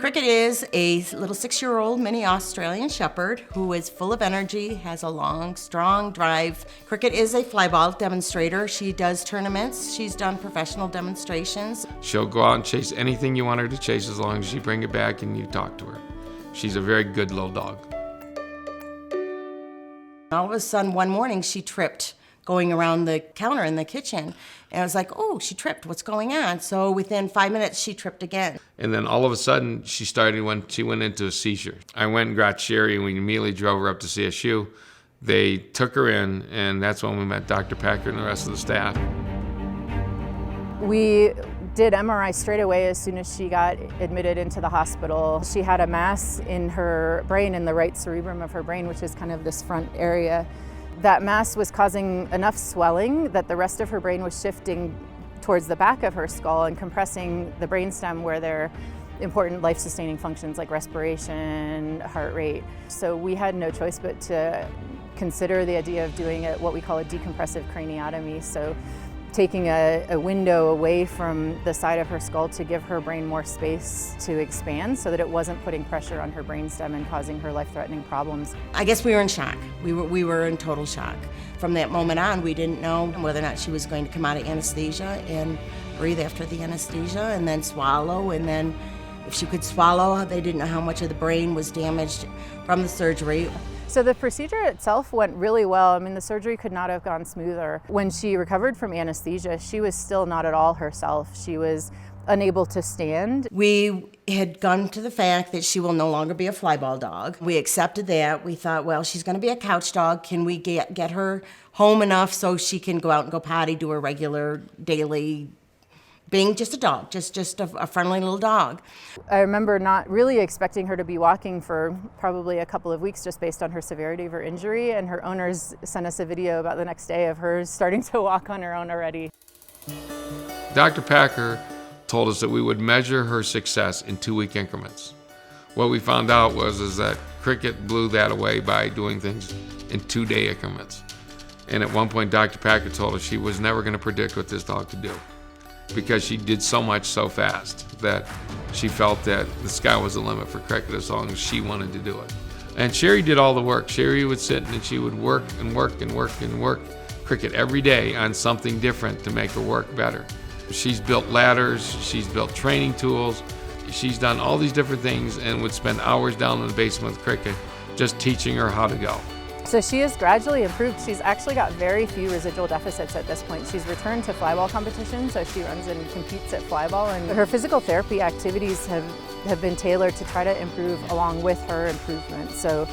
Cricket is a little 6-year-old mini Australian Shepherd who is full of energy, has a long, strong drive. Cricket is a flyball demonstrator. She does tournaments. She's done professional demonstrations. She'll go out and chase anything you want her to chase as long as you bring it back and you talk to her. She's a very good little dog. All of a sudden, one morning, she tripped going around the counter in the kitchen. And I was like, oh, she tripped, what's going on? So within 5 minutes, she tripped again. And then all of a sudden, she went into a seizure. I went and got Sherry, and we immediately drove her up to CSU. They took her in, and that's when we met Dr. Packer and the rest of the staff. We did MRI straight away as soon as she got admitted into the hospital. She had a mass in her brain, in the right cerebrum of her brain, which is kind of this front area. That mass was causing enough swelling that the rest of her brain was shifting towards the back of her skull and compressing the brainstem where there are important life-sustaining functions like respiration, heart rate. So we had no choice but to consider the idea of doing what we call a decompressive craniotomy. So taking a window away from the side of her skull to give her brain more space to expand so that it wasn't putting pressure on her brainstem and causing her life-threatening problems. I guess we were in shock. We were in total shock. From that moment on, we didn't know whether or not she was going to come out of anesthesia and breathe after the anesthesia and then swallow. And then if she could swallow, they didn't know how much of the brain was damaged from the surgery. So the procedure itself went really well. I mean, the surgery could not have gone smoother. When she recovered from anesthesia, she was still not at all herself. She was unable to stand. We had gone to the fact that she will no longer be a flyball dog. We accepted that. We thought, well, she's going to be a couch dog. Can we get her home enough so she can go out and go potty, do her regular daily being just a dog, just a friendly little dog. I remember not really expecting her to be walking for probably a couple of weeks just based on her severity of her injury, and her owners sent us a video about the next day of her starting to walk on her own already. Dr. Packer told us that we would measure her success in 2-week increments. What we found out was that Cricket blew that away by doing things in 2-day increments. And at one point, Dr. Packer told us she was never going to predict what this dog could do, because she did so much so fast that she felt that the sky was the limit for Cricket as long as she wanted to do it. And Sherry did all the work. Sherry would sit and she would work and work and work and work Cricket every day on something different to make her work better. She's built ladders, she's built training tools, she's done all these different things and would spend hours down in the basement with Cricket just teaching her how to go. So she has gradually improved. She's actually got very few residual deficits at this point. She's returned to flyball competition, so she runs and competes at flyball, and her physical therapy activities have been tailored to try to improve along with her improvement. So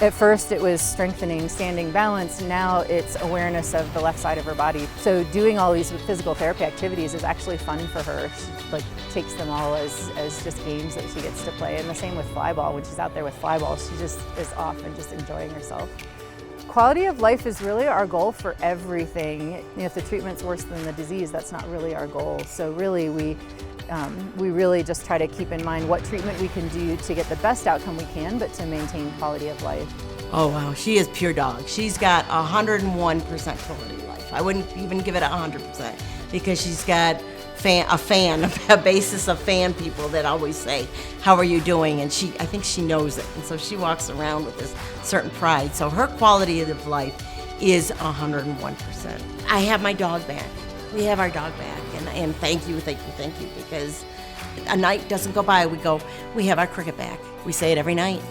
at first it was strengthening standing balance, now it's awareness of the left side of her body. So doing all these physical therapy activities is actually fun for her. She takes them all as just games that she gets to play. And the same with flyball. When she's out there with flyball, she just is off and just enjoying herself. Quality of life is really our goal for everything. You know, if the treatment's worse than the disease, that's not really our goal. So really we really just try to keep in mind what treatment we can do to get the best outcome we can, but to maintain quality of life. Oh wow, she is pure dog. She's got 101% quality of life. I wouldn't even give it 100% because she's got a basis of fan people that always say, how are you doing? And I think she knows it. And so she walks around with this certain pride. So her quality of life is 101%. I have my dog back. We have our dog back. And thank you, because a night doesn't go by, we have our Cricket back. We say it every night.